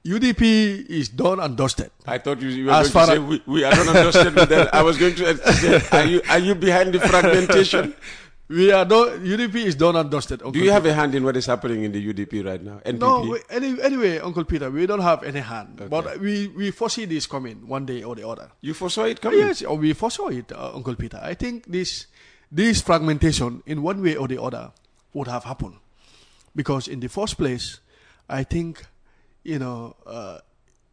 UDP is done and dusted. I thought you were going to say we are done and dusted with that. I was going to say, are you behind the fragmentation? We are done. UDP is done and dusted. Do you have a hand in what is happening in the UDP right now? NPP? No, anyway, Uncle Peter, we don't have any hand. Okay. But we foresee this coming one day or the other. You foresaw it coming? Yes, we foresaw it, Uncle Peter. I think this fragmentation in one way or the other would have happened. Because in the first place, I think,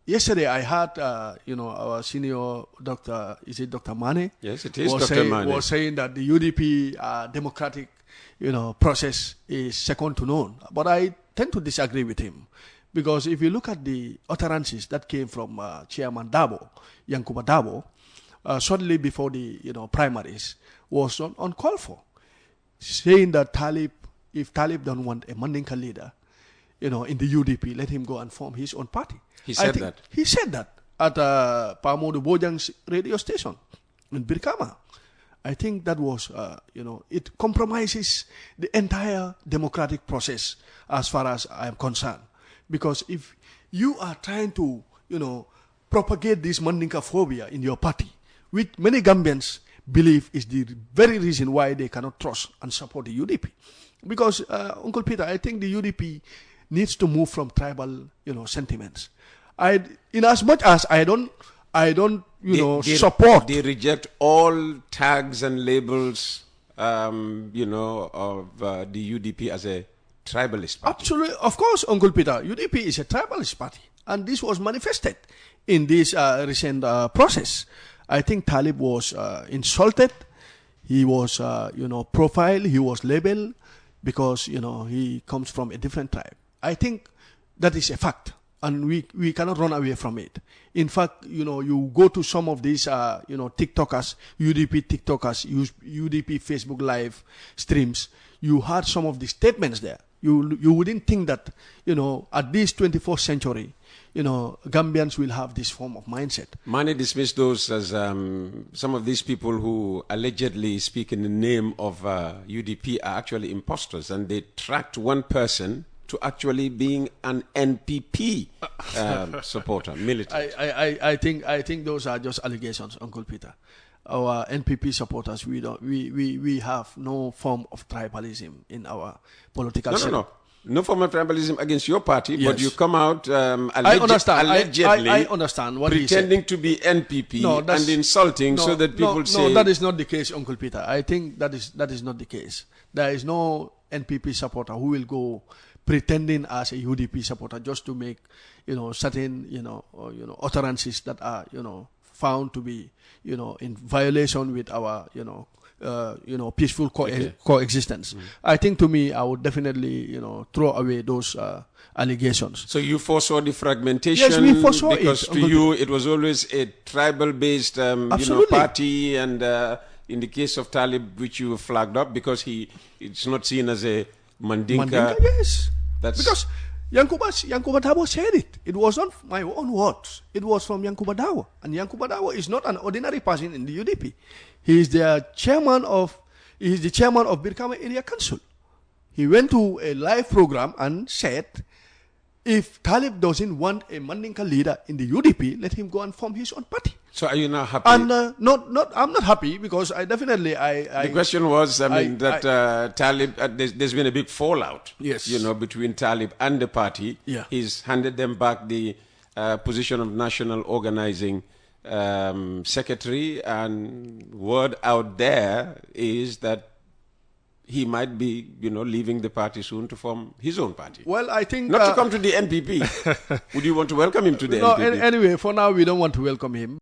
yesterday I had, our senior doctor, is it Dr. Mane? Yes, it is Dr. Mane. Was saying that the UDP democratic, process is second to none. But I tend to disagree with him. Because if you look at the utterances that came from Chairman Dabo, Yankuba Dabo, shortly before the, primaries, was uncalled for. Saying that if Talib don't want a Mandinka leader, in the UDP, let him go and form his own party. He said that? He said that at Pamodu Bojang's radio station in Birkama. I think that was, it compromises the entire democratic process as far as I am concerned. Because if you are trying to, propagate this Mandinka phobia in your party, which many Gambians believe is the very reason why they cannot trust and support the UDP. Because, Uncle Peter, I think the UDP needs to move from tribal, sentiments. In as much as I don't, support. They reject all tags and labels, of the UDP as a tribalist party. Absolutely, of course, Uncle Peter. UDP is a tribalist party, and this was manifested in this recent process. I think Talib was insulted. He was, profiled. He was labeled because he comes from a different tribe. I think that is a fact, and we cannot run away from it. In fact, you go to some of these, TikTokers, UDP TikTokers, UDP Facebook Live streams. You heard some of the statements there. You wouldn't think that, at this 24th century, Gambians will have this form of mindset. Mane dismissed those as some of these people who allegedly speak in the name of UDP are actually imposters, and they tracked one person to actually being an NPP supporter, militant. I think those are just allegations, Uncle Peter. Our NPP supporters, we have no form of tribalism in our political system. No form of tribalism against your party, yes. But you come out allegedly I understand what pretending to be NPP and insulting so that people say... No, that is not the case, Uncle Peter. I think that is not the case. There is no NPP supporter who will go pretending as a UDP supporter just to make, certain, utterances that are, found to be, in violation with our, peaceful coexistence. Mm. I think, to me, I would definitely, throw away those allegations. So you foresaw the fragmentation? Yes, we foresaw it. Because to you, it was always a tribal-based, party, and in the case of Talib, which you flagged up, because it's not seen as a Mandinka. Yes. Because Yankuba Dabo said it. It was not my own words. It was from Yankuba Dabo. And Yankuba Dabo is not an ordinary person in the UDP. He is the chairman of Birkama Area Council. He went to a live program and said, if Talib doesn't want a Mandinka leader in the UDP, let him go and form his own party. So are you not happy? And I'm not happy because the question was, Talib, there's been a big fallout, yes, between Talib and the party. Yeah. He's handed them back the position of national organizing secretary, and word out there is that he might be, leaving the party soon to form his own party. Well, I think... Not to come to the NPP. Would you want to welcome him to the NPP? Anyway, for now, we don't want to welcome him.